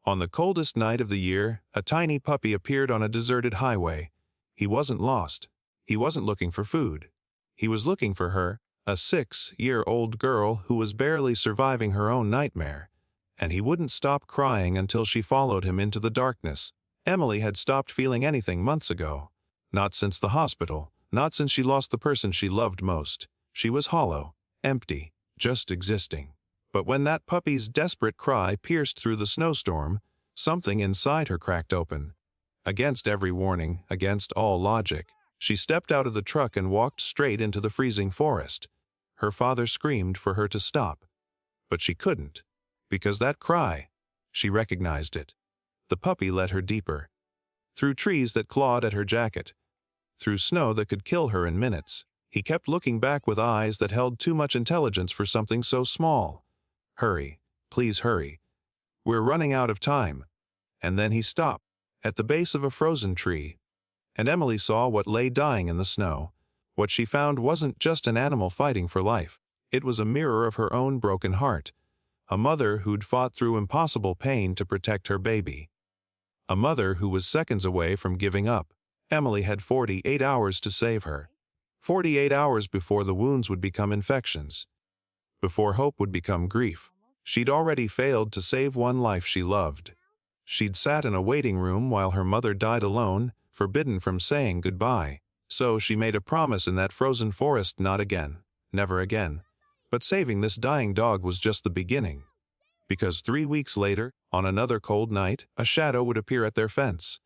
On the coldest night of the year, a tiny puppy appeared on a deserted highway. He wasn't lost. He wasn't looking for food. He was looking for her, a 6-year-old girl who was barely surviving her own nightmare. And he wouldn't stop crying until she followed him into the darkness. Emily had stopped feeling anything months ago. Not since the hospital, not since she lost the person she loved most. She was hollow, empty, just existing. But when that puppy's desperate cry pierced through the snowstorm, something inside her cracked open. Against every warning, against all logic, she stepped out of the truck and walked straight into the freezing forest. Her father screamed for her to stop. But she couldn't, because that cry, she recognized it. The puppy led her deeper. Through trees that clawed at her jacket. Through snow that could kill her in minutes. He kept looking back with eyes that held too much intelligence for something so small. Hurry, please hurry. We're running out of time. And then he stopped, at the base of a frozen tree. And Emily saw what lay dying in the snow. What she found wasn't just an animal fighting for life. It was a mirror of her own broken heart. A mother who'd fought through impossible pain to protect her baby. A mother who was seconds away from giving up. Emily had 48 hours to save her. 48 hours before the wounds would become infections. Before hope would become grief. She'd already failed to save one life she loved. She'd sat in a waiting room while her mother died alone, forbidden from saying goodbye. So she made a promise in that frozen forest: not again, never again. But saving this dying dog was just the beginning. Because 3 weeks later, on another cold night, a shadow would appear at their fence.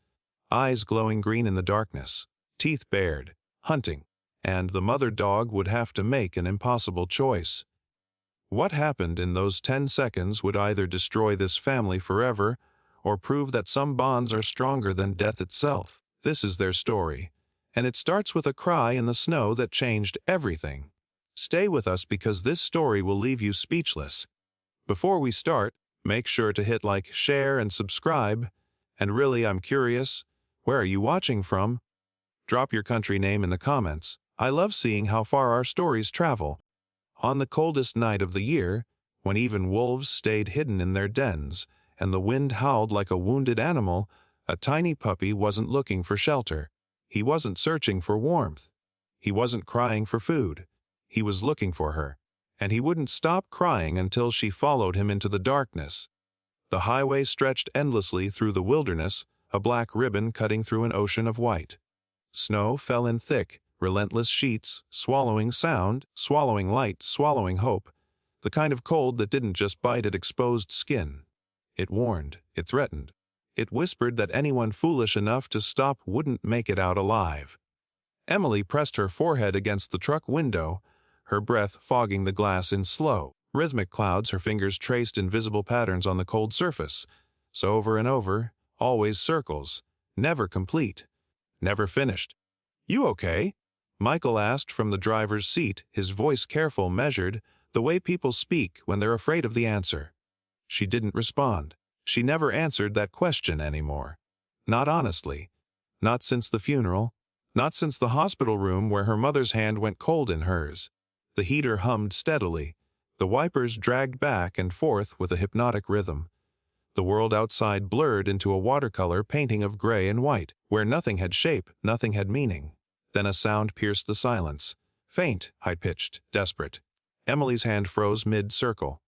Eyes glowing green in the darkness, teeth bared, hunting, and the mother dog would have to make an impossible choice. What happened in those 10 seconds would either destroy this family forever, or prove that some bonds are stronger than death itself. This is their story, and it starts with a cry in the snow that changed everything. Stay with us because this story will leave you speechless. Before we start, make sure to hit like, share, and subscribe. And really, I'm curious, where are you watching from? Drop your country name in the comments. I love seeing how far our stories travel. On the coldest night of the year, when even wolves stayed hidden in their dens, and the wind howled like a wounded animal, a tiny puppy wasn't looking for shelter. He wasn't searching for warmth. He wasn't crying for food. He was looking for her, and he wouldn't stop crying until she followed him into the darkness. The highway stretched endlessly through the wilderness, a black ribbon cutting through an ocean of white. Snow fell in thick, relentless sheets, swallowing sound, swallowing light, swallowing hope, the kind of cold that didn't just bite at exposed skin. It warned, it threatened. It whispered that anyone foolish enough to stop wouldn't make it out alive. Emily pressed her forehead against the truck window, her breath fogging the glass in slow, rhythmic clouds. Her fingers traced invisible patterns on the cold surface. So over and over, always circles, never complete, never finished. "You okay?" Michael asked from the driver's seat, his voice careful, measured, the way people speak when they're afraid of the answer. She didn't respond. She never answered that question anymore. Not honestly. Not since the funeral. Not since the hospital room where her mother's hand went cold in hers. The heater hummed steadily. The wipers dragged back and forth with a hypnotic rhythm. The world outside blurred into a watercolor painting of gray and white, where nothing had shape, nothing had meaning. Then a sound pierced the silence. Faint, high-pitched, desperate. Emily's hand froze mid-circle.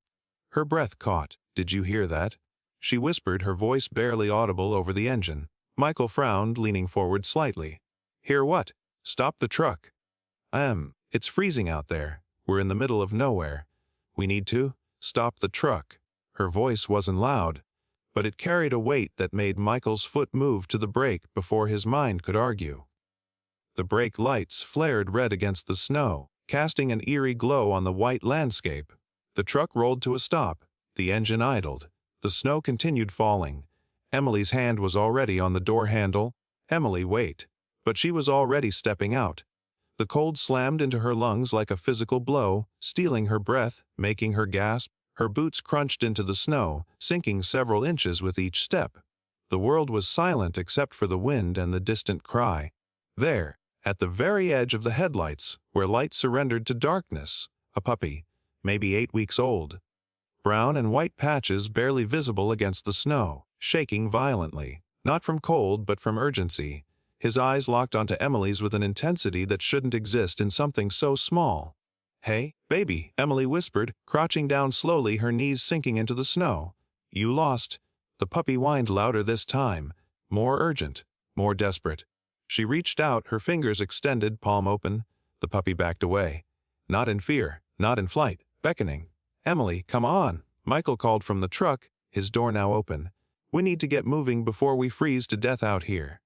Her breath caught. "Did you hear that?" She whispered, her voice barely audible over the engine. Michael frowned, leaning forward slightly. "Hear what?" "Stop the truck." It's freezing out there. We're in the middle of nowhere. We need to stop the truck." Her voice wasn't loud, but it carried a weight that made Michael's foot move to the brake before his mind could argue. The brake lights flared red against the snow, casting an eerie glow on the white landscape. The truck rolled to a stop. The engine idled. The snow continued falling. Emily's hand was already on the door handle. "Emily, wait." But she was already stepping out. The cold slammed into her lungs like a physical blow, stealing her breath, making her gasp. Her boots crunched into the snow, sinking several inches with each step. The world was silent except for the wind and the distant cry. There, at the very edge of the headlights, where light surrendered to darkness, a puppy, maybe 8 weeks old. Brown and white patches barely visible against the snow. shaking violently, not from cold but from urgency. His eyes locked onto Emily's with an intensity that shouldn't exist in something so small. "Hey, baby," Emily whispered, crouching down slowly, her knees sinking into the snow. "You lost." The puppy whined louder this time, more urgent, more desperate. She reached out, her fingers extended, palm open. The puppy backed away. Not in fear, not in flight, beckoning. "Emily, come on," Michael called from the truck, his door now open. "We need to get moving before we freeze to death out here."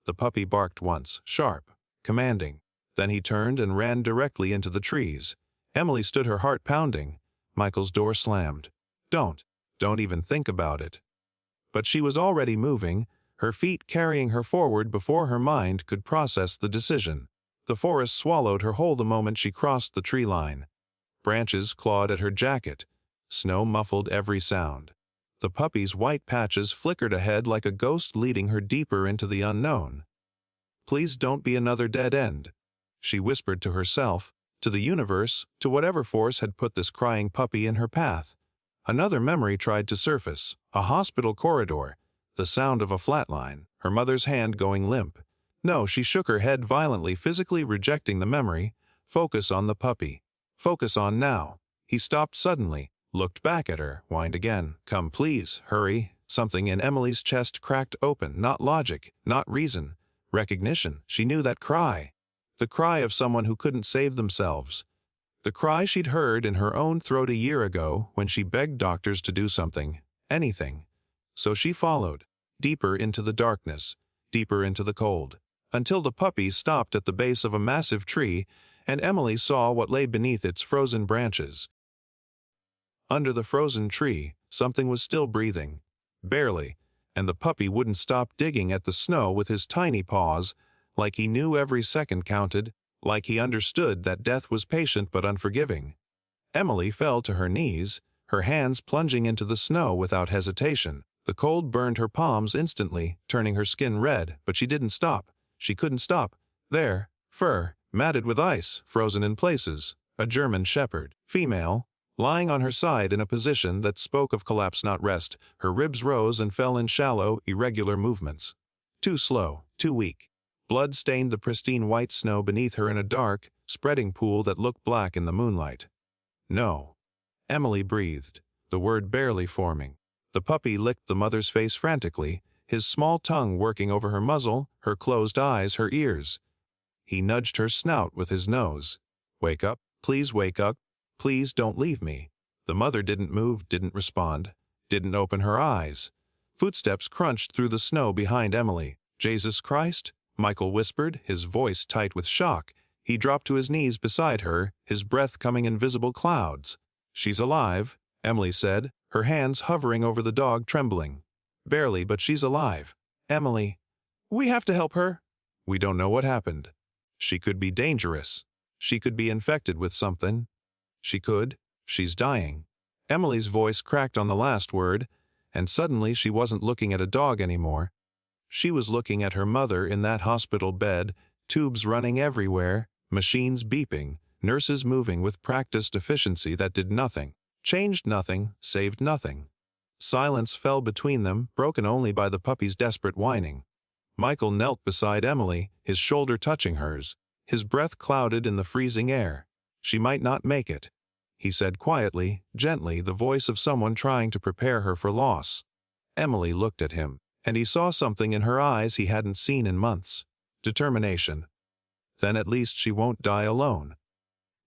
The puppy barked once, sharp, commanding. Then he turned and ran directly into the trees. Emily stood, her heart pounding. Michael's door slammed. Don't even think about it." But she was already moving, her feet carrying her forward before her mind could process the decision. The forest swallowed her whole the moment she crossed the tree line. Branches clawed at her jacket. Snow muffled every sound. The puppy's white patches flickered ahead like a ghost leading her deeper into the unknown. "Please don't be another dead end," she whispered to herself, to the universe, to whatever force had put this crying puppy in her path. Another memory tried to surface, a hospital corridor, the sound of a flatline, her mother's hand going limp. No, she shook her head violently, physically rejecting the memory. Focus on the puppy. Focus on now. He stopped suddenly, looked back at her, whined again. "Come please, hurry." Something in Emily's chest cracked open, not logic, not reason. Recognition. She knew that cry. The cry of someone who couldn't save themselves. The cry she'd heard in her own throat a year ago when she begged doctors to do something, anything. So she followed, deeper into the darkness, deeper into the cold, until the puppy stopped at the base of a massive tree, and Emily saw what lay beneath its frozen branches. Under the frozen tree, something was still breathing, barely, and the puppy wouldn't stop digging at the snow with his tiny paws, like he knew every second counted, like he understood that death was patient but unforgiving. Emily fell to her knees, her hands plunging into the snow without hesitation. The cold burned her palms instantly, turning her skin red, but she didn't stop. She couldn't stop. There, fur, matted with ice, frozen in places, a German shepherd, female, lying on her side in a position that spoke of collapse, not rest. Her ribs rose and fell in shallow, irregular movements. Too slow, too weak. Blood stained the pristine white snow beneath her in a dark, spreading pool that looked black in the moonlight. "No." Emily breathed, the word barely forming. The puppy licked the mother's face frantically, his small tongue working over her muzzle, her closed eyes, her ears. He nudged her snout with his nose. "Wake up, please wake up. Please don't leave me." The mother didn't move, didn't respond, didn't open her eyes. Footsteps crunched through the snow behind Emily. "Jesus Christ?" Michael whispered, his voice tight with shock. He dropped to his knees beside her, his breath coming in visible clouds. "She's alive," Emily said, her hands hovering over the dog, trembling. "Barely, but she's alive." "Emily, we have to help her." "We don't know what happened. She could be dangerous. She could be infected with something. She's dying." Emily's voice cracked on the last word, and suddenly she wasn't looking at a dog anymore. She was looking at her mother in that hospital bed, tubes running everywhere, machines beeping, nurses moving with practiced efficiency that did nothing, changed nothing, saved nothing. Silence fell between them, broken only by the puppy's desperate whining. Michael knelt beside Emily, his shoulder touching hers, his breath clouded in the freezing air. "She might not make it," he said quietly, gently, the voice of someone trying to prepare her for loss. Emily looked at him, and he saw something in her eyes he hadn't seen in months. Determination. "Then at least she won't die alone."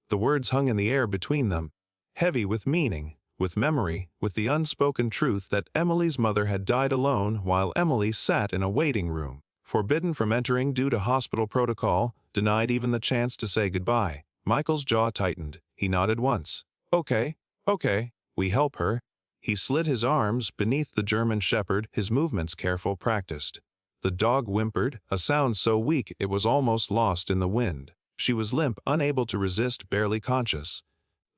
The words hung in the air between them, heavy with meaning, with memory, with the unspoken truth that Emily's mother had died alone while Emily sat in a waiting room, forbidden from entering due to hospital protocol, denied even the chance to say goodbye. Michael's jaw tightened. He nodded once. Okay, we help her." He slid his arms beneath the German shepherd, his movements careful, practiced. The dog whimpered, a sound so weak it was almost lost in the wind. She was limp, unable to resist, barely conscious.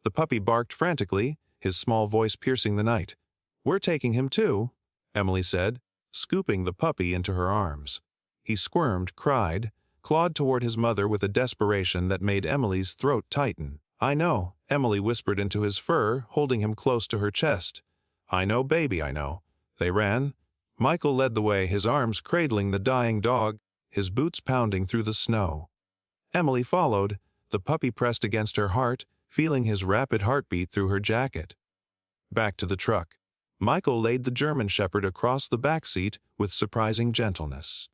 The puppy barked frantically, his small voice piercing the night. "We're taking him too," Emily said, scooping the puppy into her arms. He squirmed, cried, clawed toward his mother with a desperation that made Emily's throat tighten. "I know," Emily whispered into his fur, holding him close to her chest. "I know, baby, I know." They ran. Michael led the way, his arms cradling the dying dog, his boots pounding through the snow. Emily followed, the puppy pressed against her heart, feeling his rapid heartbeat through her jacket. Back to the truck. Michael laid the German Shepherd across the back seat with surprising gentleness.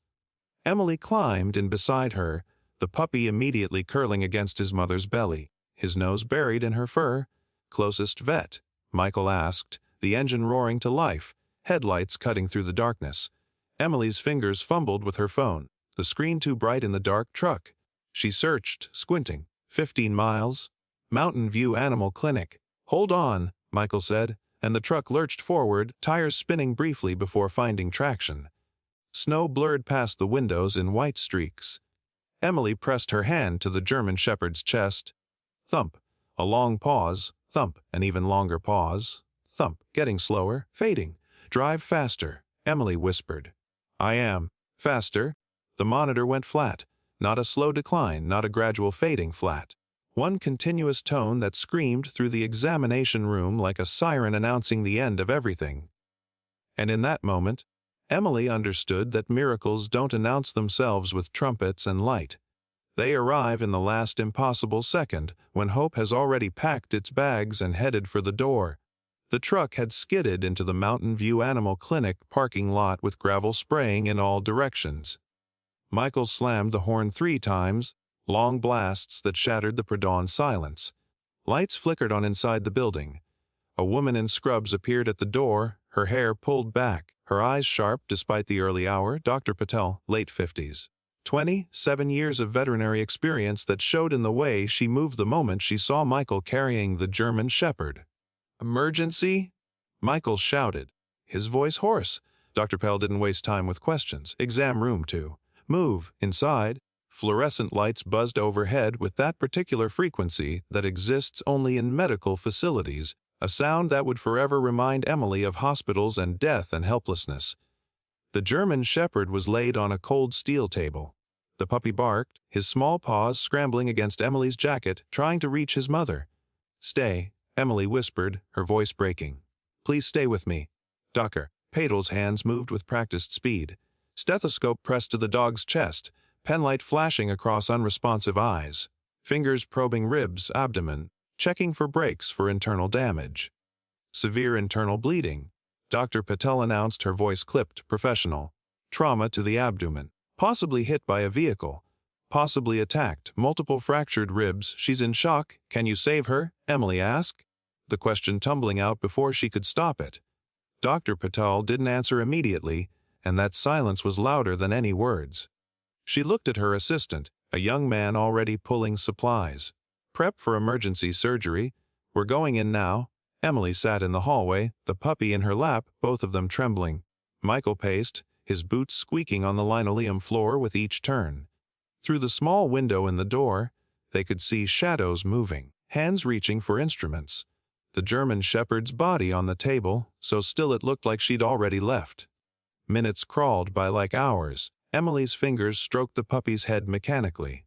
Emily climbed in beside her, the puppy immediately curling against his mother's belly, his nose buried in her fur. "Closest vet?" Michael asked, the engine roaring to life, headlights cutting through the darkness. Emily's fingers fumbled with her phone, the screen too bright in the dark truck. She searched, squinting. 15 miles. Mountain View Animal Clinic. "Hold on," Michael said, and the truck lurched forward, tires spinning briefly before finding traction. Snow blurred past the windows in white streaks. Emily pressed her hand to the German Shepherd's chest. Thump. A long pause. Thump. An even longer pause. Thump. Getting slower. Fading. "Drive faster," Emily whispered. "I am." "Faster." The monitor went flat. Not a slow decline, not a gradual fading, flat. One continuous tone that screamed through the examination room like a siren announcing the end of everything. And in that moment, Emily understood that miracles don't announce themselves with trumpets and light. They arrive in the last impossible second, when hope has already packed its bags and headed for the door. The truck had skidded into the Mountain View Animal Clinic parking lot with gravel spraying in all directions. Michael slammed the horn 3 times, long blasts that shattered the pre-dawn silence. Lights flickered on inside the building. A woman in scrubs appeared at the door, her hair pulled back, her eyes sharp despite the early hour. Dr. Patel, late 50s. 27 years of veterinary experience that showed in the way she moved the moment she saw Michael carrying the German Shepherd. "Emergency?" Michael shouted, his voice hoarse. Dr. Pell didn't waste time with questions. "Exam room 2. Move." Inside, fluorescent lights buzzed overhead with that particular frequency that exists only in medical facilities, a sound that would forever remind Emily of hospitals and death and helplessness. The German Shepherd was laid on a cold steel table. The puppy barked, his small paws scrambling against Emily's jacket, trying to reach his mother. "Stay," Emily whispered, her voice breaking. "Please stay with me." Dr. Patel's hands moved with practiced speed. Stethoscope pressed to the dog's chest, penlight flashing across unresponsive eyes. Fingers probing ribs, abdomen, checking for breaks for internal damage. "Severe internal bleeding," Dr. Patel announced, her voice clipped, professional. "Trauma to the abdomen. Possibly hit by a vehicle. Possibly attacked. Multiple fractured ribs. She's in shock. Can you save her?" Emily asked, the question tumbling out before she could stop it. Dr. Patel didn't answer immediately, and that silence was louder than any words. She looked at her assistant, a young man already pulling supplies. "Prep for emergency surgery. We're going in now." Emily sat in the hallway, the puppy in her lap, both of them trembling. Michael paced, his boots squeaking on the linoleum floor with each turn. Through the small window in the door, they could see shadows moving, hands reaching for instruments. The German Shepherd's body on the table, so still it looked like she'd already left. Minutes crawled by like hours. Emily's fingers stroked the puppy's head mechanically.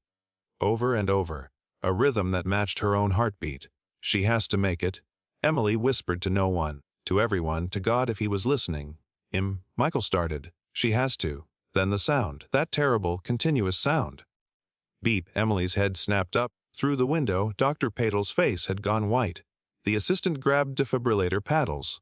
Over and over, a rhythm that matched her own heartbeat. "She has to make it," Emily whispered to no one, to everyone, to God if he was listening. Michael started. "She has to." Then the sound, that terrible, continuous sound. Beep. Emily's head snapped up. Through the window, Dr. Patel's face had gone white. The assistant grabbed defibrillator paddles.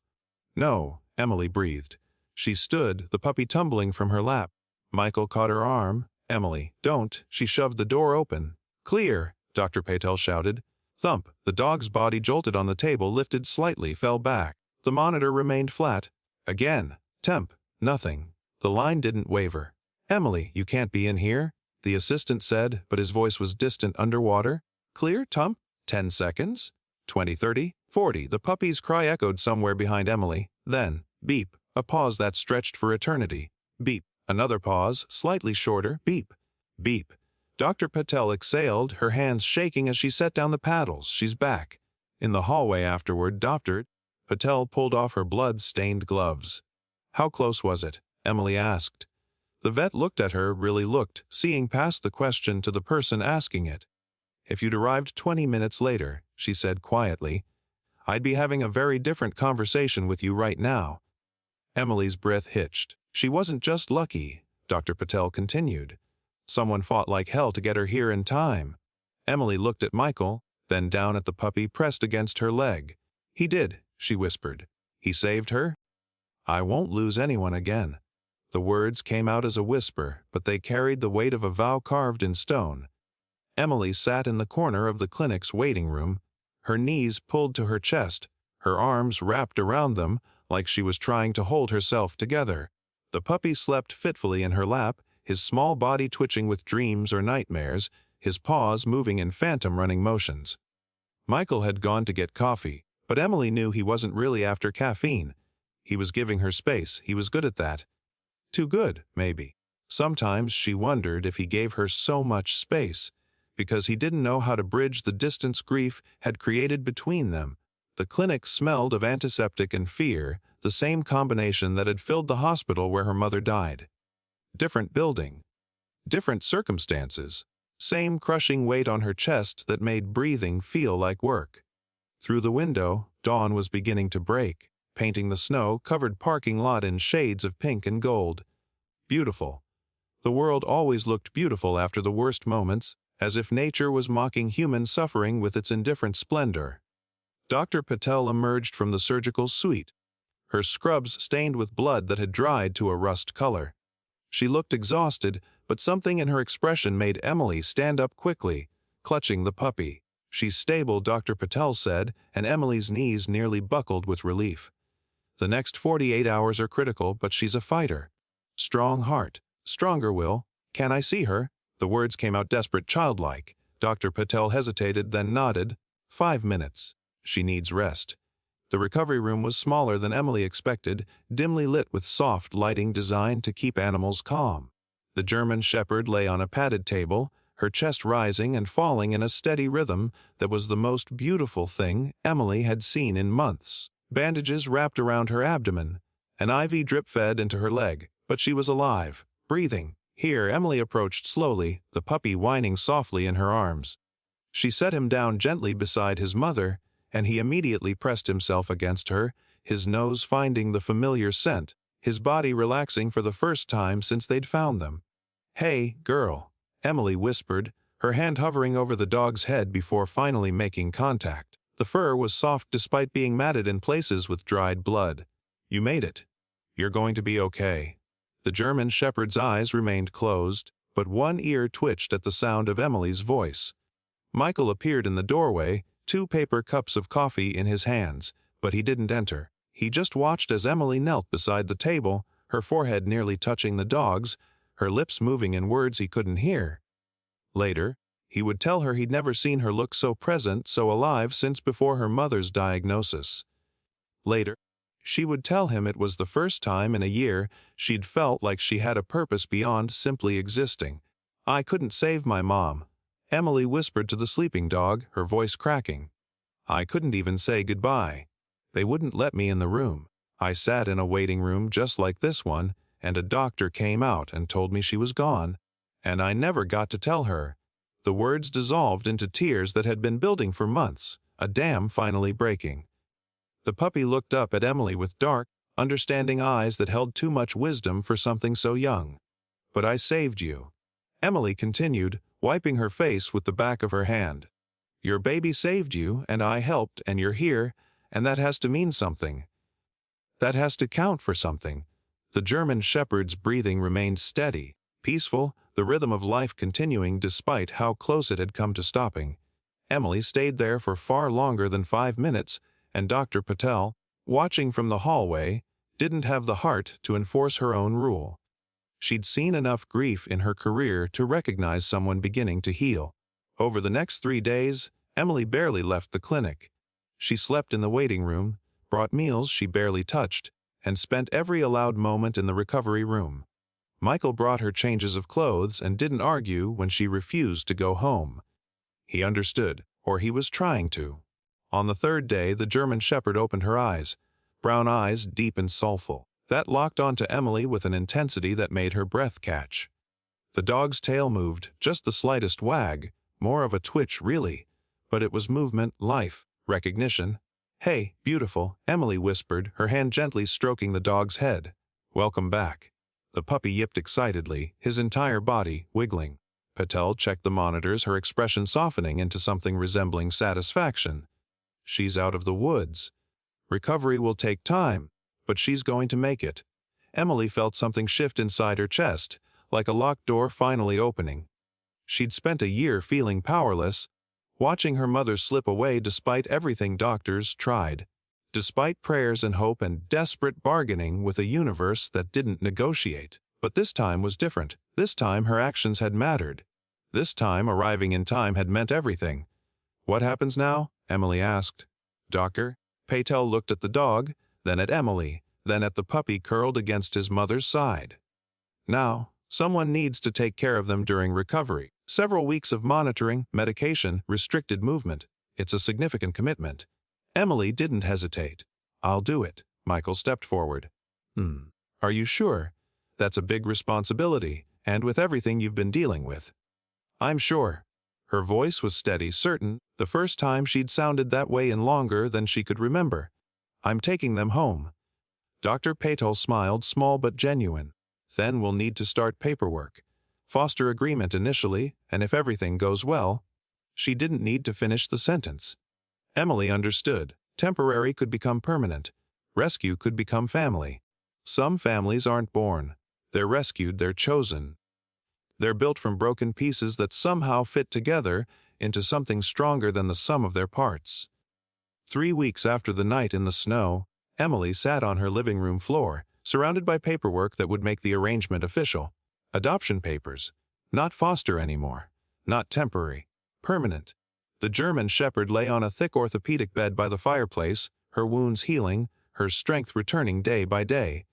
"No," Emily breathed. She stood, the puppy tumbling from her lap. Michael caught her arm. "Emily, don't." She shoved the door open. "Clear," Dr. Patel shouted. Thump. The dog's body jolted on the table, lifted slightly, fell back. The monitor remained flat. Again. Temp. Nothing. The line didn't waver. "Emily, you can't be in here," the assistant said, but his voice was distant underwater. "Clear, Tump." 10 seconds. 20, 30, 40. The puppy's cry echoed somewhere behind Emily. Then, beep. A pause that stretched for eternity. Beep. Another pause, slightly shorter. Beep. Beep. Dr. Patel exhaled, her hands shaking as she set down the paddles. "She's back." In the hallway afterward, Dr. Patel pulled off her blood-stained gloves. "How close was it?" Emily asked. The vet looked at her, really looked, seeing past the question to the person asking it. "If you'd arrived 20 minutes later," she said quietly, "I'd be having a very different conversation with you right now." Emily's breath hitched. She wasn't just lucky, Dr. Patel continued. Someone fought like hell to get her here in time. Emily looked at Michael, then down at the puppy pressed against her leg. He did, she whispered. He saved her? I won't lose anyone again. The words came out as a whisper, but they carried the weight of a vow carved in stone. Emily sat in the corner of the clinic's waiting room, her knees pulled to her chest, her arms wrapped around them like she was trying to hold herself together. The puppy slept fitfully in her lap, his small body twitching with dreams or nightmares, his paws moving in phantom-running motions. Michael had gone to get coffee, but Emily knew he wasn't really after caffeine. He was giving her space, he was good at that. Too good, maybe. Sometimes she wondered if he gave her so much space, because he didn't know how to bridge the distance grief had created between them. The clinic smelled of antiseptic and fear, the same combination that had filled the hospital where her mother died. Different building. Different circumstances. Same crushing weight on her chest that made breathing feel like work. Through the window, dawn was beginning to break, painting the snow-covered parking lot in shades of pink and gold. Beautiful. The world always looked beautiful after the worst moments, as if nature was mocking human suffering with its indifferent splendor. Dr. Patel emerged from the surgical suite, her scrubs stained with blood that had dried to a rust color. She looked exhausted, but something in her expression made Emily stand up quickly, clutching the puppy. She's stable, Dr. Patel said, and Emily's knees nearly buckled with relief. The next 48 hours are critical, but she's a fighter. Strong heart, stronger will. Can I see her? The words came out desperate, childlike. Dr. Patel hesitated, then nodded. 5 minutes. She needs rest. The recovery room was smaller than Emily expected, dimly lit with soft lighting designed to keep animals calm. The German shepherd lay on a padded table, her chest rising and falling in a steady rhythm that was the most beautiful thing Emily had seen in months. Bandages wrapped around her abdomen, an IV drip-fed into her leg, but she was alive, breathing. Here, Emily approached slowly, the puppy whining softly in her arms. She set him down gently beside his mother, and he immediately pressed himself against her, his nose finding the familiar scent, his body relaxing for the first time since they'd found them. "Hey, girl," Emily whispered, her hand hovering over the dog's head before finally making contact. The fur was soft despite being matted in places with dried blood. "You made it. You're going to be okay." The German shepherd's eyes remained closed, but one ear twitched at the sound of Emily's voice. Michael appeared in the doorway, 2 paper cups of coffee in his hands, but he didn't enter. He just watched as Emily knelt beside the table, her forehead nearly touching the dog's, her lips moving in words he couldn't hear. Later, he would tell her he'd never seen her look so present, so alive since before her mother's diagnosis. Later, she would tell him it was the first time in a year she'd felt like she had a purpose beyond simply existing. "I couldn't save my mom," Emily whispered to the sleeping dog, her voice cracking. "I couldn't even say goodbye. They wouldn't let me in the room. I sat in a waiting room just like this one, and a doctor came out and told me she was gone. And I never got to tell her." The words dissolved into tears that had been building for months, a dam finally breaking. The puppy looked up at Emily with dark, understanding eyes that held too much wisdom for something so young. "But I saved you," Emily continued, wiping her face with the back of her hand. "Your baby saved you, and I helped, and you're here, and that has to mean something. That has to count for something." The German shepherd's breathing remained steady, peaceful, the rhythm of life continuing despite how close it had come to stopping. Emily stayed there for far longer than 5 minutes, and Dr. Patel, watching from the hallway, didn't have the heart to enforce her own rule. She'd seen enough grief in her career to recognize someone beginning to heal. Over the next 3 days, Emily barely left the clinic. She slept in the waiting room, brought meals she barely touched, and spent every allowed moment in the recovery room. Michael brought her changes of clothes and didn't argue when she refused to go home. He understood, or he was trying to. On the 3rd day, the German shepherd opened her eyes, brown eyes deep and soulful, that locked onto Emily with an intensity that made her breath catch. The dog's tail moved, just the slightest wag, more of a twitch really, but it was movement, life, recognition. "Hey, beautiful," Emily whispered, her hand gently stroking the dog's head. "Welcome back." The puppy yipped excitedly, his entire body wiggling. Patel checked the monitors, her expression softening into something resembling satisfaction. She's out of the woods. Recovery will take time, but she's going to make it. Emily felt something shift inside her chest, like a locked door finally opening. She'd spent a year feeling powerless, watching her mother slip away despite everything doctors tried, despite prayers and hope and desperate bargaining with a universe that didn't negotiate. But this time was different. This time her actions had mattered. This time arriving in time had meant everything. "What happens now?" Emily asked. "Doctor?" Patel looked at the dog, then at Emily, then at the puppy curled against his mother's side. "Now, someone needs to take care of them during recovery. Several weeks of monitoring, medication, restricted movement. It's a significant commitment." Emily didn't hesitate. "I'll do it." Michael stepped forward. Are you sure? That's a big responsibility, and with everything you've been dealing with." "I'm sure." Her voice was steady, certain, the first time she'd sounded that way in longer than she could remember. "I'm taking them home." Dr. Patel smiled, small but genuine. "Then we'll need to start paperwork. Foster agreement initially, and if everything goes well." She didn't need to finish the sentence. Emily understood. Temporary could become permanent. Rescue could become family. Some families aren't born. They're rescued, they're chosen. They're built from broken pieces that somehow fit together into something stronger than the sum of their parts. 3 weeks after the night in the snow, Emily sat on her living room floor, surrounded by paperwork that would make the arrangement official. Adoption papers. Not foster anymore. Not temporary. Permanent. The German Shepherd lay on a thick orthopedic bed by the fireplace, her wounds healing, her strength returning day by day.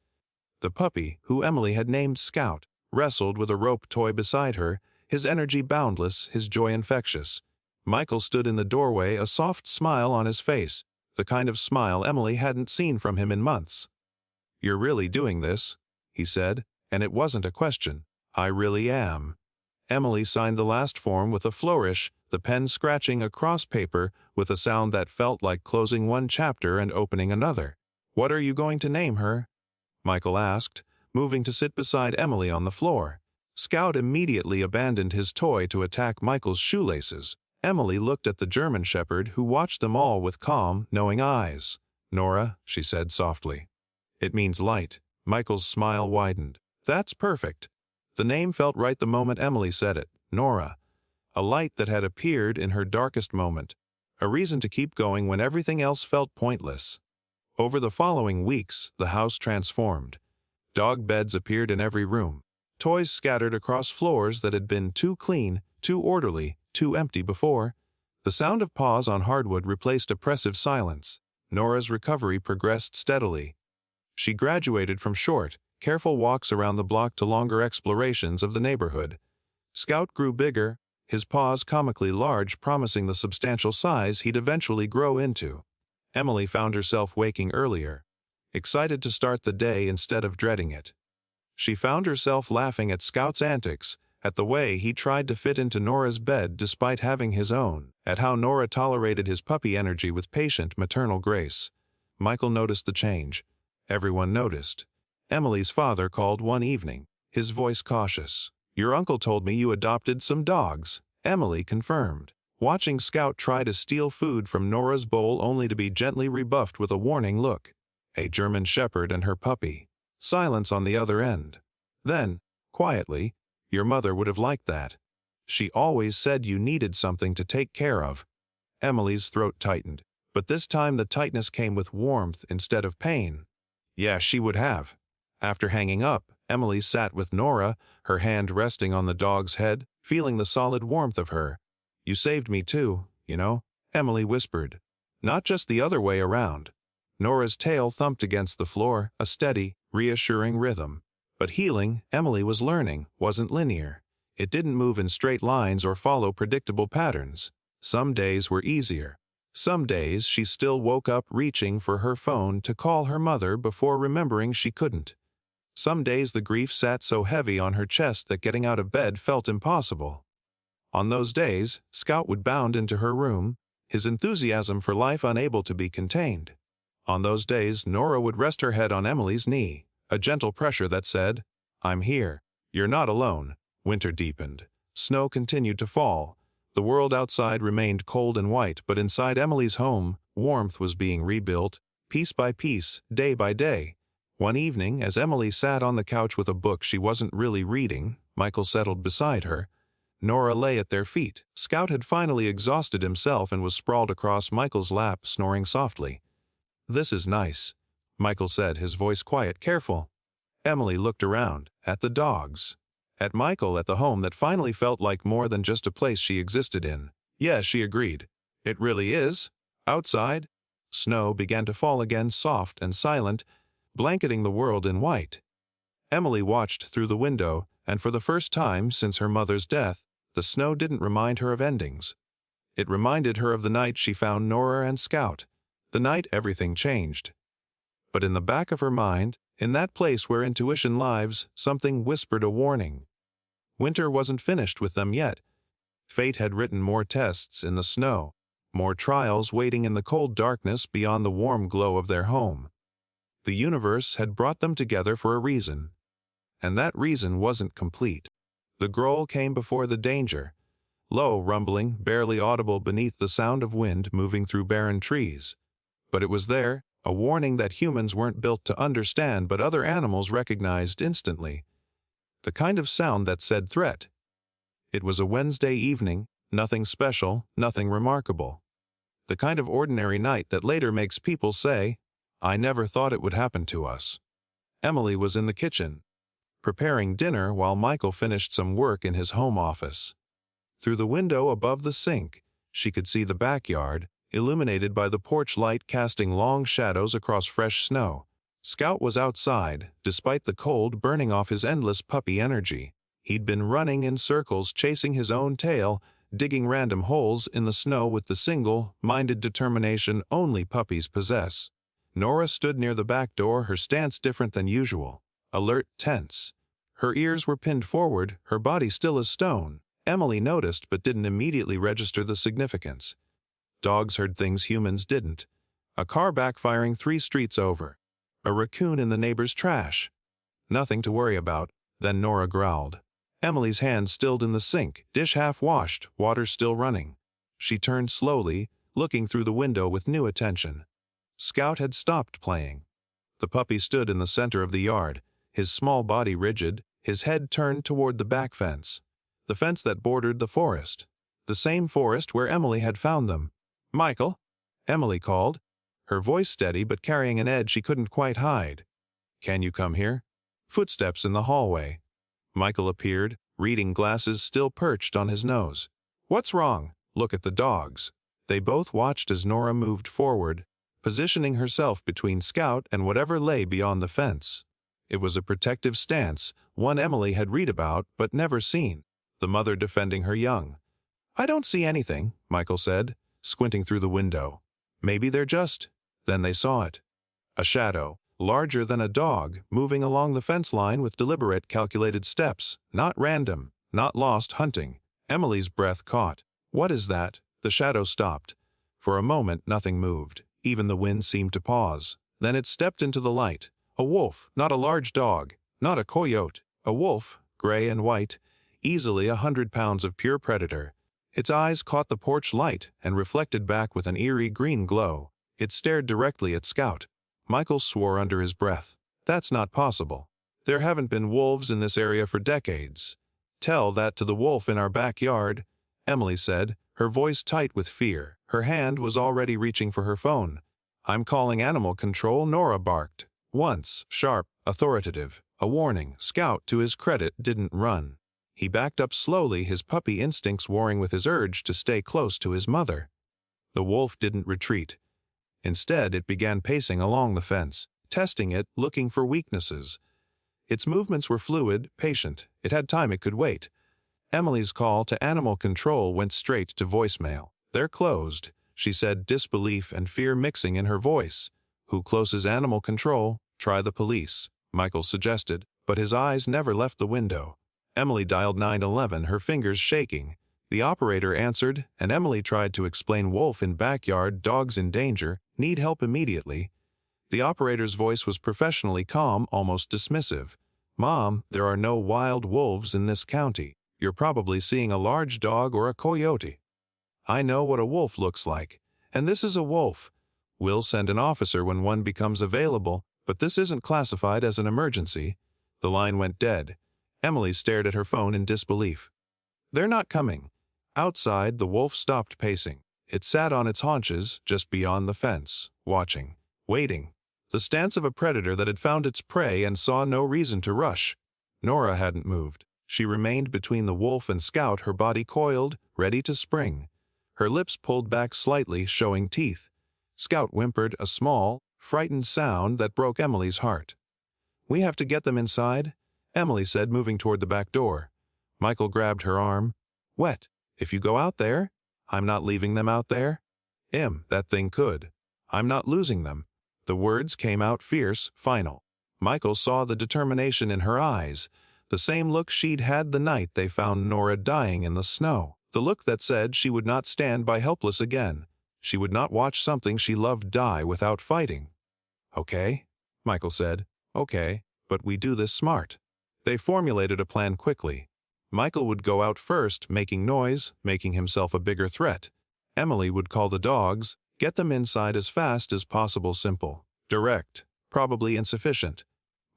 The puppy, who Emily had named Scout, wrestled with a rope toy beside her, his energy boundless, his joy infectious. Michael stood in the doorway, a soft smile on his face, the kind of smile Emily hadn't seen from him in months. "You're really doing this," he said, and it wasn't a question. "I really am." Emily signed the last form with a flourish, the pen scratching across paper with a sound that felt like closing one chapter and opening another. "What are you going to name her?" Michael asked, moving to sit beside Emily on the floor. Scout immediately abandoned his toy to attack Michael's shoelaces. Emily looked at the German Shepherd, who watched them all with calm, knowing eyes. "Nora," she said softly. "It means light." Michael's smile widened. "That's perfect." The name felt right the moment Emily said it. Nora. A light that had appeared in her darkest moment. A reason to keep going when everything else felt pointless. Over the following weeks, the house transformed. Dog beds appeared in every room. Toys scattered across floors that had been too clean, too orderly, too empty before. The sound of paws on hardwood replaced oppressive silence. Nora's recovery progressed steadily. She graduated from short, careful walks around the block to longer explorations of the neighborhood. Scout grew bigger, his paws comically large, promising the substantial size he'd eventually grow into. Emily found herself waking earlier, excited to start the day instead of dreading it. She found herself laughing at Scout's antics, at the way he tried to fit into Nora's bed despite having his own, at how Nora tolerated his puppy energy with patient, maternal grace. Michael noticed the change. Everyone noticed. Emily's father called one evening, his voice cautious. "Your uncle told me you adopted some dogs," Emily confirmed. Watching Scout try to steal food from Nora's bowl only to be gently rebuffed with a warning look. A German Shepherd and her puppy. Silence on the other end. Then, quietly, "Your mother would have liked that. She always said you needed something to take care of." Emily's throat tightened, but this time the tightness came with warmth instead of pain. "Yeah, she would have." After hanging up, Emily sat with Nora, her hand resting on the dog's head, feeling the solid warmth of her. "You saved me too, you know," Emily whispered. "Not just the other way around." Nora's tail thumped against the floor, a steady, reassuring rhythm. But healing, Emily was learning, wasn't linear. It didn't move in straight lines or follow predictable patterns. Some days were easier. Some days she still woke up reaching for her phone to call her mother before remembering she couldn't. Some days the grief sat so heavy on her chest that getting out of bed felt impossible. On those days, Scout would bound into her room, his enthusiasm for life unable to be contained. On those days, Nora would rest her head on Emily's knee, a gentle pressure that said, I'm here. You're not alone. Winter deepened. Snow continued to fall. The world outside remained cold and white, but inside Emily's home, warmth was being rebuilt, piece by piece, day by day. One evening, as Emily sat on the couch with a book she wasn't really reading, Michael settled beside her. Nora lay at their feet. Scout had finally exhausted himself and was sprawled across Michael's lap, snoring softly. "This is nice," Michael said, his voice quiet, careful. Emily looked around, at the dogs. At Michael, at the home that finally felt like more than just a place she existed in. "Yeah," she agreed. "It really is." Outside, snow began to fall again, soft and silent, blanketing the world in white. Emily watched through the window, and for the first time since her mother's death, the snow didn't remind her of endings. It reminded her of the night she found Nora and Scout, the night everything changed. But in the back of her mind, in that place where intuition lives, something whispered a warning. Winter wasn't finished with them yet. Fate had written more tests in the snow, more trials waiting in the cold darkness beyond the warm glow of their home. The universe had brought them together for a reason. And that reason wasn't complete. The growl came before the danger. Low, rumbling, barely audible beneath the sound of wind moving through barren trees. But it was there, a warning that humans weren't built to understand but other animals recognized instantly. The kind of sound that said threat. It was a Wednesday evening, nothing special, nothing remarkable. The kind of ordinary night that later makes people say, "I never thought it would happen to us." Emily was in the kitchen, preparing dinner while Michael finished some work in his home office. Through the window above the sink, she could see the backyard, illuminated by the porch light casting long shadows across fresh snow. Scout was outside, despite the cold burning off his endless puppy energy. He'd been running in circles, chasing his own tail, digging random holes in the snow with the single-minded determination only puppies possess. Nora stood near the back door, her stance different than usual. Alert, tense. Her ears were pinned forward, her body still as stone. Emily noticed but didn't immediately register the significance. Dogs heard things humans didn't. A car backfiring 3 streets over. A raccoon in the neighbor's trash. Nothing to worry about. Then Nora growled. Emily's hand stilled in the sink, dish half washed, water still running. She turned slowly, looking through the window with new attention. Scout had stopped playing. The puppy stood in the center of the yard, his small body rigid, his head turned toward the back fence. The fence that bordered the forest. The same forest where Emily had found them. "Michael?" Emily called, her voice steady but carrying an edge she couldn't quite hide. "Can you come here?" Footsteps in the hallway. Michael appeared, reading glasses still perched on his nose. "What's wrong?" "Look at the dogs." They both watched as Nora moved forward, positioning herself between Scout and whatever lay beyond the fence. It was a protective stance, one Emily had read about but never seen, the mother defending her young. "I don't see anything," Michael said, squinting through the window. "Maybe they're just—" Then they saw it. A shadow, larger than a dog, moving along the fence line with deliberate, calculated steps, not random, not lost hunting. Emily's breath caught. "What is that?" The shadow stopped. For a moment nothing moved. Even the wind seemed to pause. Then it stepped into the light. A wolf, not a large dog, not a coyote. A wolf, gray and white, easily 100 pounds of pure predator. Its eyes caught the porch light and reflected back with an eerie green glow. It stared directly at Scout. Michael swore under his breath. "That's not possible. There haven't been wolves in this area for decades." "Tell that to the wolf in our backyard," Emily said, her voice tight with fear. Her hand was already reaching for her phone. "I'm calling animal control," Nora barked. Once, sharp, authoritative, a warning. Scout, to his credit, didn't run. He backed up slowly, his puppy instincts warring with his urge to stay close to his mother. The wolf didn't retreat. Instead, it began pacing along the fence, testing it, looking for weaknesses. Its movements were fluid, patient. It had time it could wait. Emily's call to animal control went straight to voicemail. "They're closed," she said, disbelief and fear mixing in her voice. "Who closes animal control? Try the police," Michael suggested, but his eyes never left the window. Emily dialed 911, her fingers shaking. The operator answered, and Emily tried to explain wolf in backyard, dogs in danger, need help immediately. The operator's voice was professionally calm, almost dismissive. "Mom, there are no wild wolves in this county. You're probably seeing a large dog or a coyote." "I know what a wolf looks like. And this is a wolf. We'll send an officer when one becomes available, but this isn't classified as an emergency." The line went dead. Emily stared at her phone in disbelief. "They're not coming." Outside, the wolf stopped pacing. It sat on its haunches just beyond the fence, watching, waiting. The stance of a predator that had found its prey and saw no reason to rush. Nora hadn't moved. She remained between the wolf and Scout, her body coiled, ready to spring. Her lips pulled back slightly, showing teeth. Scout whimpered a small, frightened sound that broke Emily's heart. "We have to get them inside," Emily said, moving toward the back door. Michael grabbed her arm. "Wet. If you go out there, I'm not leaving them out there." That thing could. "I'm not losing them." The words came out fierce, final. Michael saw the determination in her eyes, the same look she'd had the night they found Nora dying in the snow. The look that said she would not stand by helpless again. She would not watch something she loved die without fighting. "Okay," Michael said. "Okay, but we do this smart." They formulated a plan quickly. Michael would go out first, making noise, making himself a bigger threat. Emily would call the dogs, get them inside as fast as possible. Simple. Direct. Probably insufficient.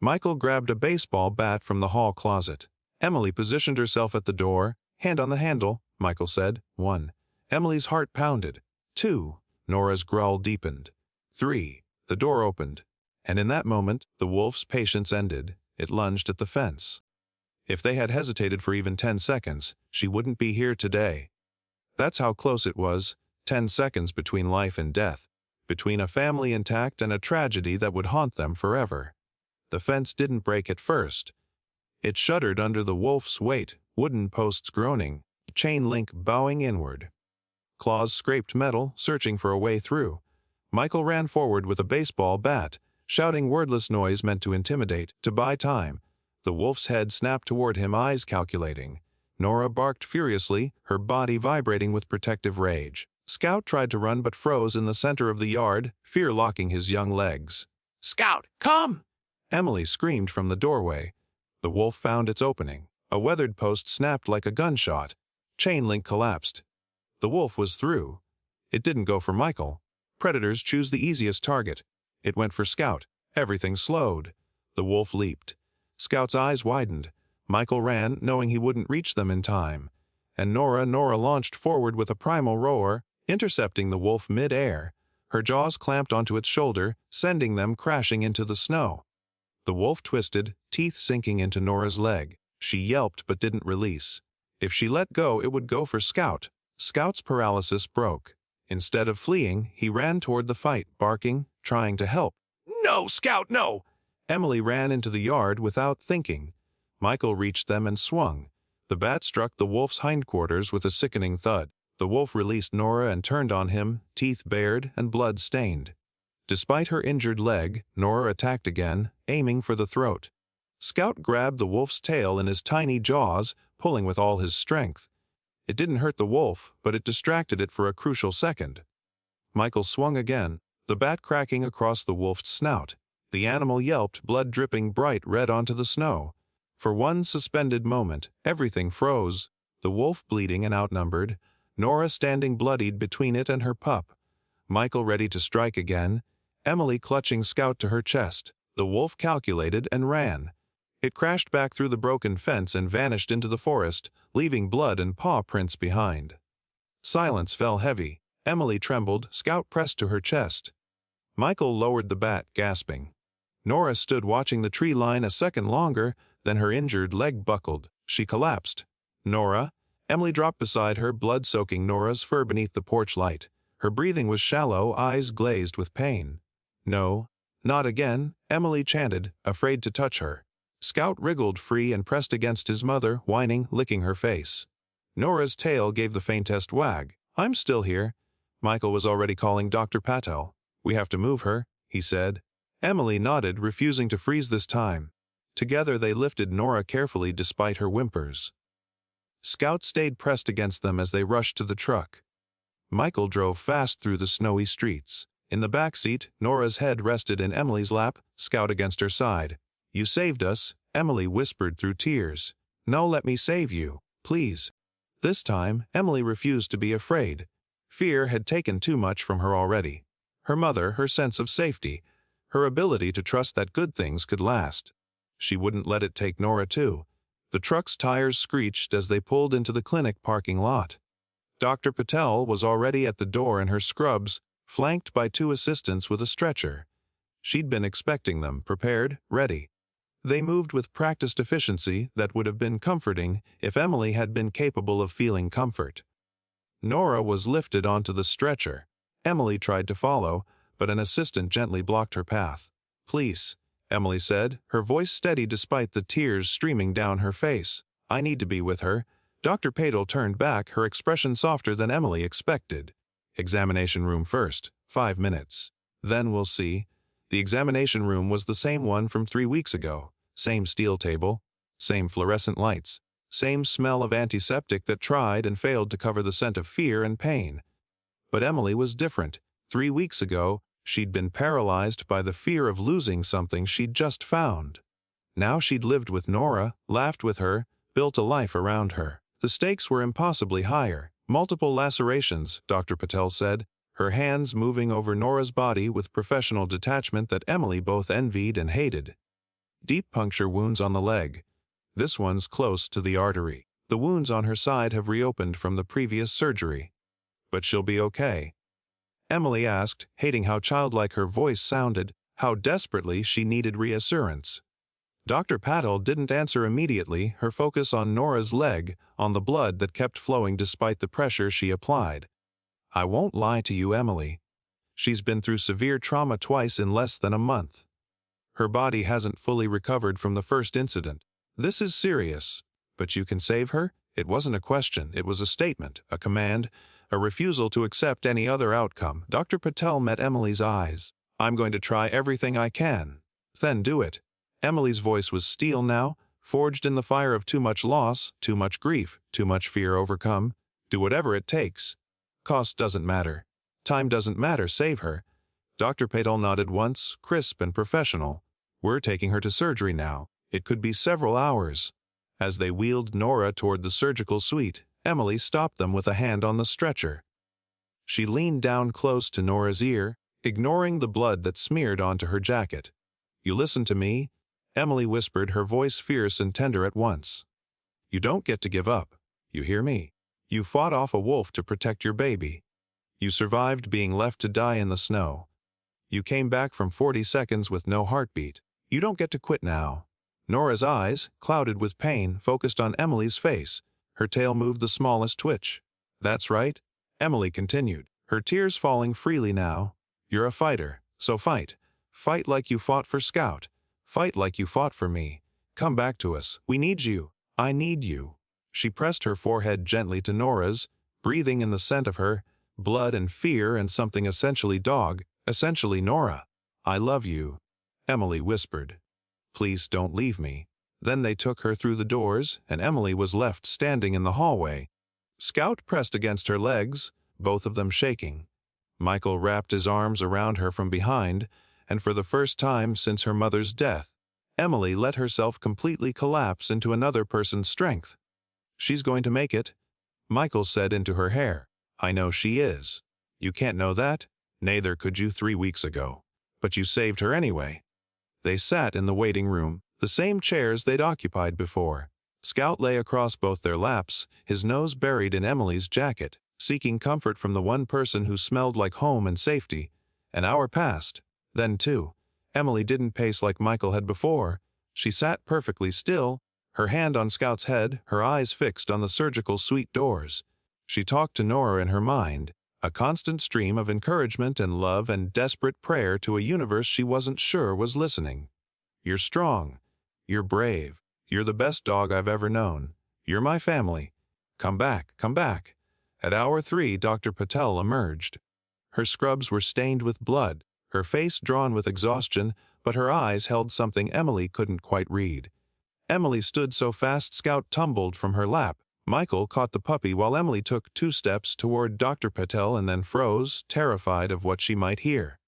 Michael grabbed a baseball bat from the hall closet. Emily positioned herself at the door, hand on the handle. Michael said, 1. Emily's heart pounded. 2. Nora's growl deepened. 3. The door opened. And in that moment, the wolf's patience ended. It lunged at the fence. If they had hesitated for even 10 seconds, she wouldn't be here today. That's how close it was, 10 seconds between life and death, between a family intact and a tragedy that would haunt them forever. The fence didn't break at first. It shuddered under the wolf's weight, wooden posts groaning, chain link bowing inward. Claws scraped metal, searching for a way through. Michael ran forward with a baseball bat, shouting wordless noise meant to intimidate, to buy time. The wolf's head snapped toward him, eyes calculating. Nora barked furiously, her body vibrating with protective rage. Scout tried to run but froze in the center of the yard, fear locking his young legs. "Scout, come!" Emily screamed from the doorway. The wolf found its opening. A weathered post snapped like a gunshot. Chain link collapsed. The wolf was through. It didn't go for Michael. Predators choose the easiest target. It went for Scout. Everything slowed. The wolf leaped. Scout's eyes widened. Michael ran, knowing he wouldn't reach them in time. And Nora launched forward with a primal roar, intercepting the wolf mid-air. Her jaws clamped onto its shoulder, sending them crashing into the snow. The wolf twisted, teeth sinking into Nora's leg. She yelped but didn't release. If she let go, it would go for Scout. Scout's paralysis broke. Instead of fleeing, he ran toward the fight, barking, trying to help. "No, Scout, no!" Emily ran into the yard without thinking. Michael reached them and swung. The bat struck the wolf's hindquarters with a sickening thud. The wolf released Nora and turned on him, teeth bared and blood-stained. Despite her injured leg, Nora attacked again, aiming for the throat. Scout grabbed the wolf's tail in his tiny jaws, pulling with all his strength. It didn't hurt the wolf, but it distracted it for a crucial second. Michael swung again, the bat cracking across the wolf's snout. The animal yelped, blood dripping bright red onto the snow. For one suspended moment, everything froze, the wolf bleeding and outnumbered, Nora standing bloodied between it and her pup. Michael ready to strike again, Emily clutching Scout to her chest. The wolf calculated and ran. It crashed back through the broken fence and vanished into the forest, leaving blood and paw prints behind. Silence fell heavy. Emily trembled, Scout pressed to her chest. Michael lowered the bat, gasping. Nora stood watching the tree line a second longer, then her injured leg buckled. She collapsed. "Nora?" Emily dropped beside her, blood soaking Nora's fur beneath the porch light. Her breathing was shallow, eyes glazed with pain. "No, not again," Emily chanted, afraid to touch her. Scout wriggled free and pressed against his mother, whining, licking her face. Nora's tail gave the faintest wag. "I'm still here." Michael was already calling Dr. Patel. "We have to move her," he said. Emily nodded, refusing to freeze this time. Together they lifted Nora carefully despite her whimpers. Scout stayed pressed against them as they rushed to the truck. Michael drove fast through the snowy streets. In the back seat, Nora's head rested in Emily's lap, Scout against her side. "You saved us," Emily whispered through tears. "No, let me save you, please." This time, Emily refused to be afraid. Fear had taken too much from her already. Her mother, her sense of safety, her ability to trust that good things could last. She wouldn't let it take Nora too. The truck's tires screeched as they pulled into the clinic parking lot. Dr. Patel was already at the door in her scrubs, flanked by 2 assistants with a stretcher. She'd been expecting them, prepared, ready. They moved with practiced efficiency that would have been comforting if Emily had been capable of feeling comfort. Nora was lifted onto the stretcher. Emily tried to follow, but an assistant gently blocked her path. "Please," Emily said, her voice steady despite the tears streaming down her face. "I need to be with her." Dr. Patel turned back, her expression softer than Emily expected. "Examination room first. 5 minutes. Then we'll see." The examination room was the same one from 3 weeks ago. Same steel table, same fluorescent lights, same smell of antiseptic that tried and failed to cover the scent of fear and pain. But Emily was different. 3 weeks ago, she'd been paralyzed by the fear of losing something she'd just found. Now she'd lived with Nora, laughed with her, built a life around her. The stakes were impossibly higher. Multiple lacerations, Dr. Patel said, her hands moving over Nora's body with professional detachment that Emily both envied and hated. Deep puncture wounds on the leg. This one's close to the artery. The wounds on her side have reopened from the previous surgery. But she'll be okay. Emily asked, hating how childlike her voice sounded, how desperately she needed reassurance. Dr. Patel didn't answer immediately, her focus on Nora's leg, on the blood that kept flowing despite the pressure she applied. "I won't lie to you, Emily. She's been through severe trauma twice in less than a month. Her body hasn't fully recovered from the first incident. This is serious. But you can save her?" It wasn't a question, it was a statement, a command, a refusal to accept any other outcome. Dr. Patel met Emily's eyes. "I'm going to try everything I can." "Then do it." Emily's voice was steel now, forged in the fire of too much loss, too much grief, too much fear overcome. "Do whatever it takes. Cost doesn't matter. Time doesn't matter, save her." Dr. Patel nodded once, crisp and professional. "We're taking her to surgery now. It could be several hours." As they wheeled Nora toward the surgical suite, Emily stopped them with a hand on the stretcher. She leaned down close to Nora's ear, ignoring the blood that smeared onto her jacket. "You listen to me?" Emily whispered, her voice fierce and tender at once. "You don't get to give up. You hear me? You fought off a wolf to protect your baby. You survived being left to die in the snow. You came back from 40 seconds with no heartbeat. You don't get to quit now." Nora's eyes, clouded with pain, focused on Emily's face. Her tail moved the smallest twitch. "That's right," Emily continued, her tears falling freely now. "You're a fighter, so fight. Fight like you fought for Scout. Fight like you fought for me. Come back to us. We need you. I need you." She pressed her forehead gently to Nora's, breathing in the scent of her, blood and fear and something essentially dog, essentially Nora. "I love you," Emily whispered. "Please don't leave me." Then they took her through the doors, and Emily was left standing in the hallway. Scout pressed against her legs, both of them shaking. Michael wrapped his arms around her from behind, and for the first time since her mother's death, Emily let herself completely collapse into another person's strength. "She's going to make it," Michael said into her hair. "I know she is. You can't know that? Neither could you 3 weeks ago. But you saved her anyway." They sat in the waiting room, the same chairs they'd occupied before. Scout lay across both their laps, his nose buried in Emily's jacket, seeking comfort from the one person who smelled like home and safety. An hour passed. Then 2. Emily didn't pace like Michael had before. She sat perfectly still, her hand on Scout's head, her eyes fixed on the surgical suite doors. She talked to Nora in her mind, a constant stream of encouragement and love and desperate prayer to a universe she wasn't sure was listening. "You're strong. You're brave. You're the best dog I've ever known. You're my family. Come back, come back." At hour 3, Dr. Patel emerged. Her scrubs were stained with blood, her face drawn with exhaustion, but her eyes held something Emily couldn't quite read. Emily stood so fast Scout tumbled from her lap. Michael caught the puppy while Emily took 2 steps toward Dr. Patel and then froze, terrified of what she might hear.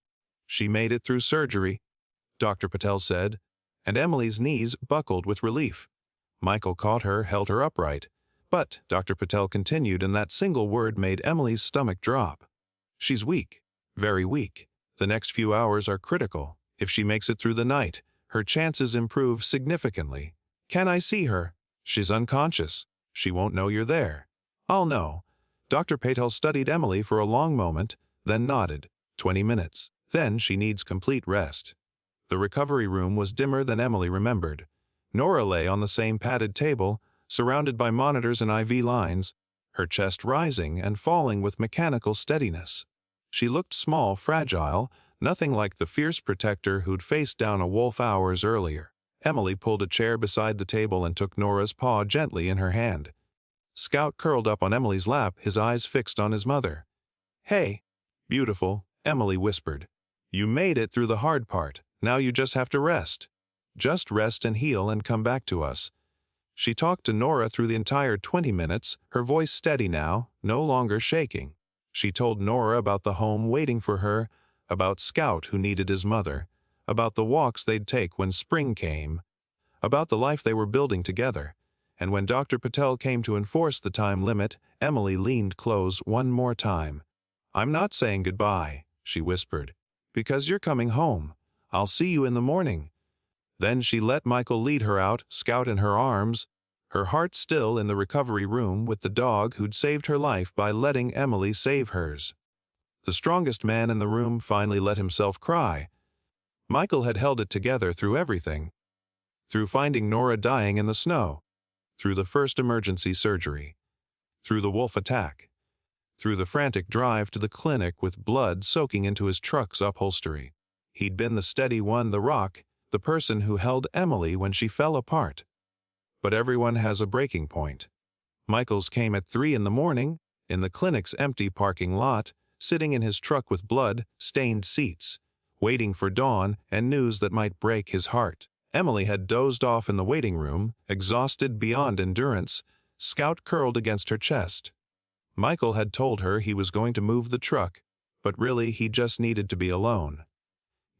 "She made it through surgery," Dr. Patel said. and Emily's knees buckled with relief. Michael caught her, held her upright. But, Dr. Patel continued, and that single word made Emily's stomach drop. She's weak. Very weak. The next few hours are critical. If she makes it through the night, her chances improve significantly. Can I see her? She's unconscious. She won't know you're there. I'll know. Dr. Patel studied Emily for a long moment, then nodded. 20 minutes. Then she needs complete rest. The recovery room was dimmer than Emily remembered. Nora lay on the same padded table, surrounded by monitors and IV lines, her chest rising and falling with mechanical steadiness. She looked small, fragile, nothing like the fierce protector who'd faced down a wolf hours earlier. Emily pulled a chair beside the table and took Nora's paw gently in her hand. Scout curled up on Emily's lap, his eyes fixed on his mother. "Hey, beautiful," Emily whispered. "You made it through the hard part. Now you just have to rest. Just rest and heal and come back to us." She talked to Nora through the entire 20 minutes, her voice steady now, no longer shaking. She told Nora about the home waiting for her, about Scout who needed his mother, about the walks they'd take when spring came, about the life they were building together. And when Dr. Patel came to enforce the time limit, Emily leaned close one more time. "I'm not saying goodbye," she whispered, "because you're coming home. I'll see you in the morning." Then she let Michael lead her out, Scout in her arms, her heart still in the recovery room with the dog who'd saved her life by letting Emily save hers. The strongest man in the room finally let himself cry. Michael had held it together through everything. Through finding Nora dying in the snow. Through the first emergency surgery. Through the wolf attack. Through the frantic drive to the clinic with blood soaking into his truck's upholstery. He'd been the steady one, the rock, the person who held Emily when she fell apart. But everyone has a breaking point. Michael's came at 3 in the morning, in the clinic's empty parking lot, sitting in his truck with blood-stained seats, waiting for dawn and news that might break his heart. Emily had dozed off in the waiting room, exhausted beyond endurance, Scout curled against her chest. Michael had told her he was going to move the truck, but really he just needed to be alone.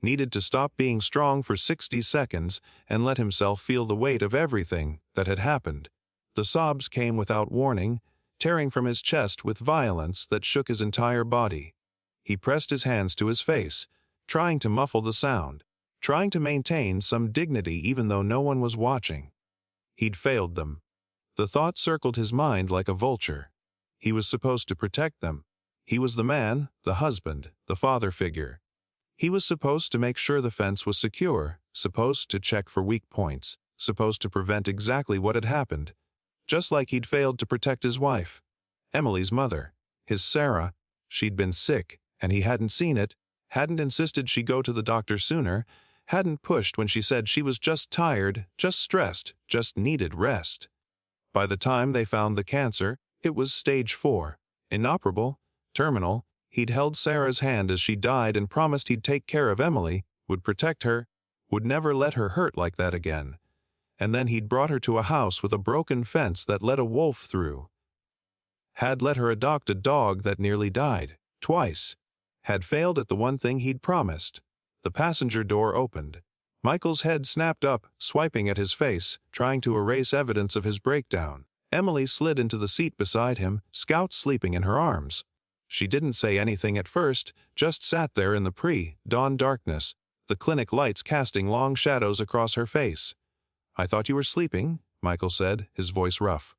Needed to stop being strong for 60 seconds and let himself feel the weight of everything that had happened. The sobs came without warning, tearing from his chest with violence that shook his entire body. He pressed his hands to his face, trying to muffle the sound, trying to maintain some dignity even though no one was watching. He'd failed them. The thought circled his mind like a vulture. He was supposed to protect them. He was the man, the husband, the father figure. He was supposed to make sure the fence was secure, supposed to check for weak points, supposed to prevent exactly what had happened. Just like he'd failed to protect his wife. Emily's mother. His Sarah. She'd been sick, and he hadn't seen it, hadn't insisted she go to the doctor sooner, hadn't pushed when she said she was just tired, just stressed, just needed rest. By the time they found the cancer, it was stage 4. Inoperable, terminal. He'd held Sarah's hand as she died and promised he'd take care of Emily, would protect her, would never let her hurt like that again. And then he'd brought her to a house with a broken fence that let a wolf through. Had let her adopt a dog that nearly died, twice. Had failed at the one thing he'd promised. The passenger door opened. Michael's head snapped up, swiping at his face, trying to erase evidence of his breakdown. Emily slid into the seat beside him, Scout sleeping in her arms. She didn't say anything at first, just sat there in the pre-dawn darkness, the clinic lights casting long shadows across her face. "I thought you were sleeping," Michael said, his voice rough.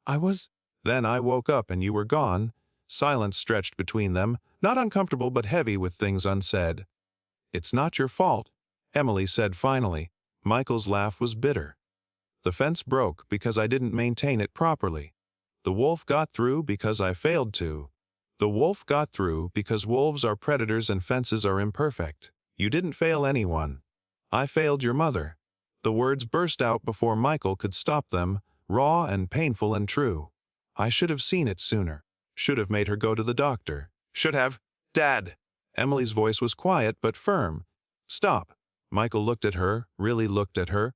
"I was." "Then I woke up and you were gone." Silence stretched between them, not uncomfortable but heavy with things unsaid. "It's not your fault," Emily said finally. Michael's laugh was bitter. "The fence broke because I didn't maintain it properly. The wolf got through because I failed to. The wolf got through because wolves are predators and fences are imperfect. You didn't fail anyone. I failed your mother." The words burst out before Michael could stop them, raw and painful and true. "I should have seen it sooner. Should have made her go to the doctor. Should have. Dad!" Emily's voice was quiet but firm. "Stop." Michael looked at her, really looked at her,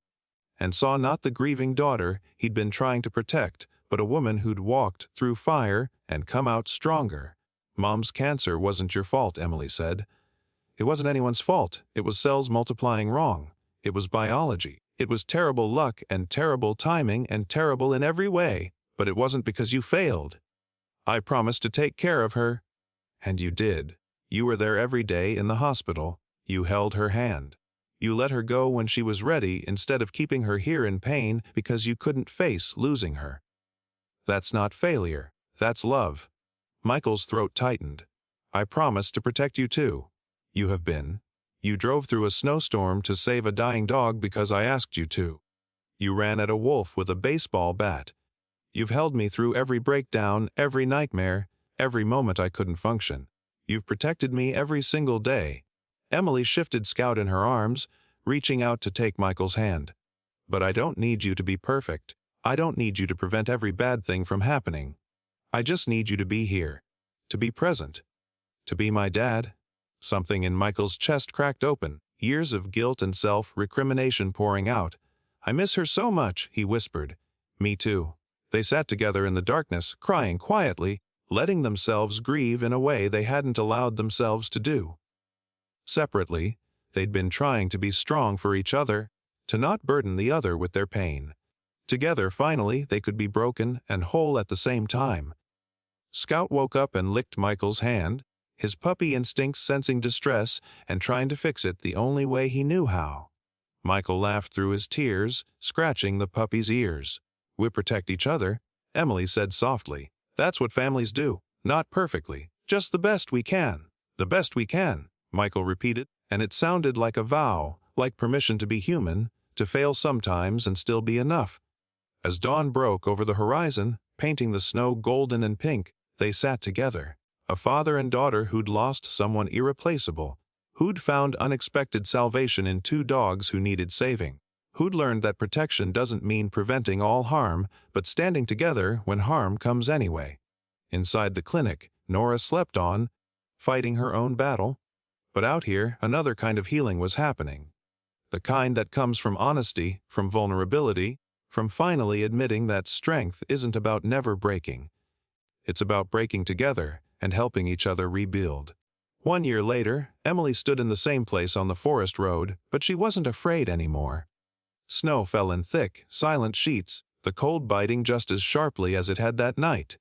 and saw not the grieving daughter he'd been trying to protect, but a woman who'd walked through fire and come out stronger. "Mom's cancer wasn't your fault," Emily said. "It wasn't anyone's fault. It was cells multiplying wrong. It was biology. It was terrible luck and terrible timing and terrible in every way, but it wasn't because you failed. I promised to take care of her. And you did. You were there every day in the hospital. You held her hand. You let her go when she was ready instead of keeping her here in pain because you couldn't face losing her. That's not failure. That's love. Michael's throat tightened. I promised to protect you too. You have been. You drove through a snowstorm to save a dying dog because I asked you to. You ran at a wolf with a baseball bat. You've held me through every breakdown, every nightmare, every moment I couldn't function. You've protected me every single day. Emily shifted Scout in her arms, reaching out to take Michael's hand. But I don't need you to be perfect. I don't need you to prevent every bad thing from happening. I just need you to be here. To be present. To be my dad. Something in Michael's chest cracked open, years of guilt and self-recrimination pouring out. I miss her so much, he whispered. Me too. They sat together in the darkness, crying quietly, letting themselves grieve in a way they hadn't allowed themselves to do. Separately, they'd been trying to be strong for each other, to not burden the other with their pain. Together, finally, they could be broken and whole at the same time. Scout woke up and licked Michael's hand, his puppy instincts sensing distress and trying to fix it the only way he knew how. Michael laughed through his tears, scratching the puppy's ears. We protect each other, Emily said softly. That's what families do. Not perfectly, just the best we can. The best we can, Michael repeated, and it sounded like a vow, like permission to be human, to fail sometimes and still be enough. As dawn broke over the horizon, painting the snow golden and pink, they sat together. A father and daughter who'd lost someone irreplaceable, who'd found unexpected salvation in two dogs who needed saving, who'd learned that protection doesn't mean preventing all harm, but standing together when harm comes anyway. Inside the clinic, Nora slept on, fighting her own battle. But out here, another kind of healing was happening. The kind that comes from honesty, from vulnerability, from finally admitting that strength isn't about never breaking. It's about breaking together and helping each other rebuild. 1 year later, Emily stood in the same place on the forest road, but she wasn't afraid anymore. Snow fell in thick, silent sheets, the cold biting just as sharply as it had that night.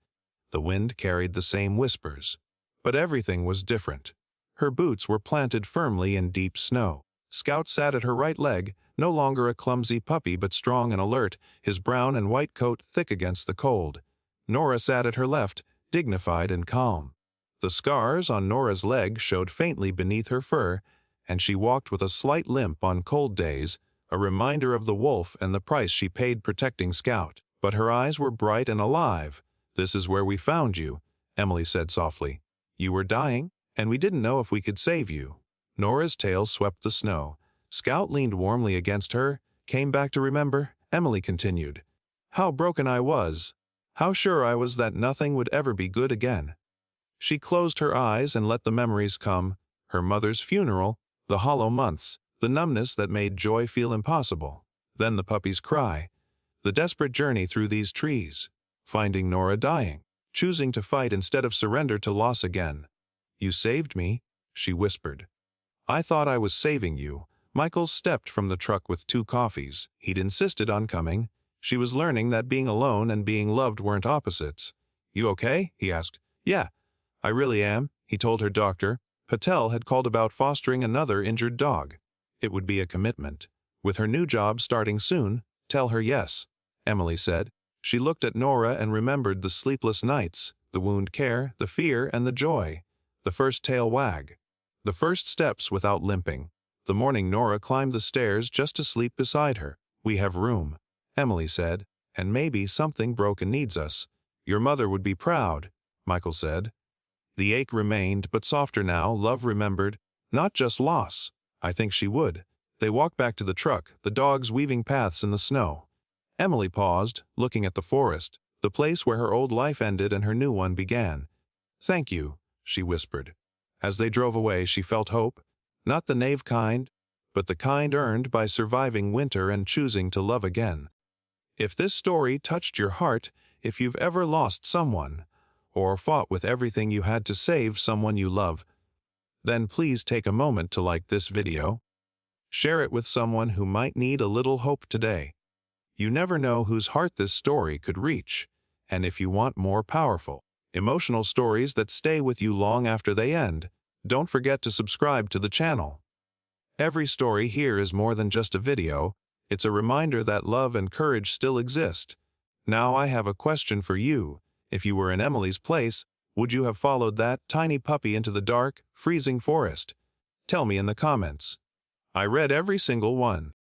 The wind carried the same whispers. But everything was different. Her boots were planted firmly in deep snow. Scout sat at her right leg, no longer a clumsy puppy but strong and alert, his brown and white coat thick against the cold. Nora sat at her left, dignified and calm. The scars on Nora's leg showed faintly beneath her fur, and she walked with a slight limp on cold days, a reminder of the wolf and the price she paid protecting Scout. But her eyes were bright and alive. "This is where we found you," Emily said softly. "You were dying, and we didn't know if we could save you." Nora's tail swept the snow. Scout leaned warmly against her, came back to remember. Emily continued. "How broken I was. How sure I was that nothing would ever be good again." She closed her eyes and let the memories come. Her mother's funeral, the hollow months, the numbness that made joy feel impossible. Then the puppy's cry. The desperate journey through these trees. Finding Nora dying. Choosing to fight instead of surrender to loss again. "You saved me," she whispered. "I thought I was saving you." Michael stepped from the truck with 2 coffees. He'd insisted on coming. She was learning that being alone and being loved weren't opposites. "You okay?" he asked. "Yeah, I really am," he told her doctor. Patel had called about fostering another injured dog. It would be a commitment. With her new job starting soon, tell her yes, Emily said. She looked at Nora and remembered the sleepless nights, the wound care, the fear and the joy. The first tail wag. The first steps without limping. The morning Nora climbed the stairs just to sleep beside her. "We have room," Emily said, "and maybe something broken needs us." "Your mother would be proud," Michael said. The ache remained, but softer now, love remembered. Not just loss. "I think she would." They walked back to the truck, the dogs weaving paths in the snow. Emily paused, looking at the forest, the place where her old life ended and her new one began. "Thank you," she whispered. As they drove away, she felt hope. Not the naive kind, but the kind earned by surviving winter and choosing to love again. If this story touched your heart, if you've ever lost someone, or fought with everything you had to save someone you love, then please take a moment to like this video, Share it with someone who might need a little hope today. You never know whose heart this story could reach. And if you want more powerful, emotional stories that stay with you long after they end, don't forget to subscribe to the channel. Every story here is more than just a video, it's a reminder that love and courage still exist. Now I have a question for you. If you were in Emily's place, would you have followed that tiny puppy into the dark, freezing forest? Tell me in the comments. I read every single one.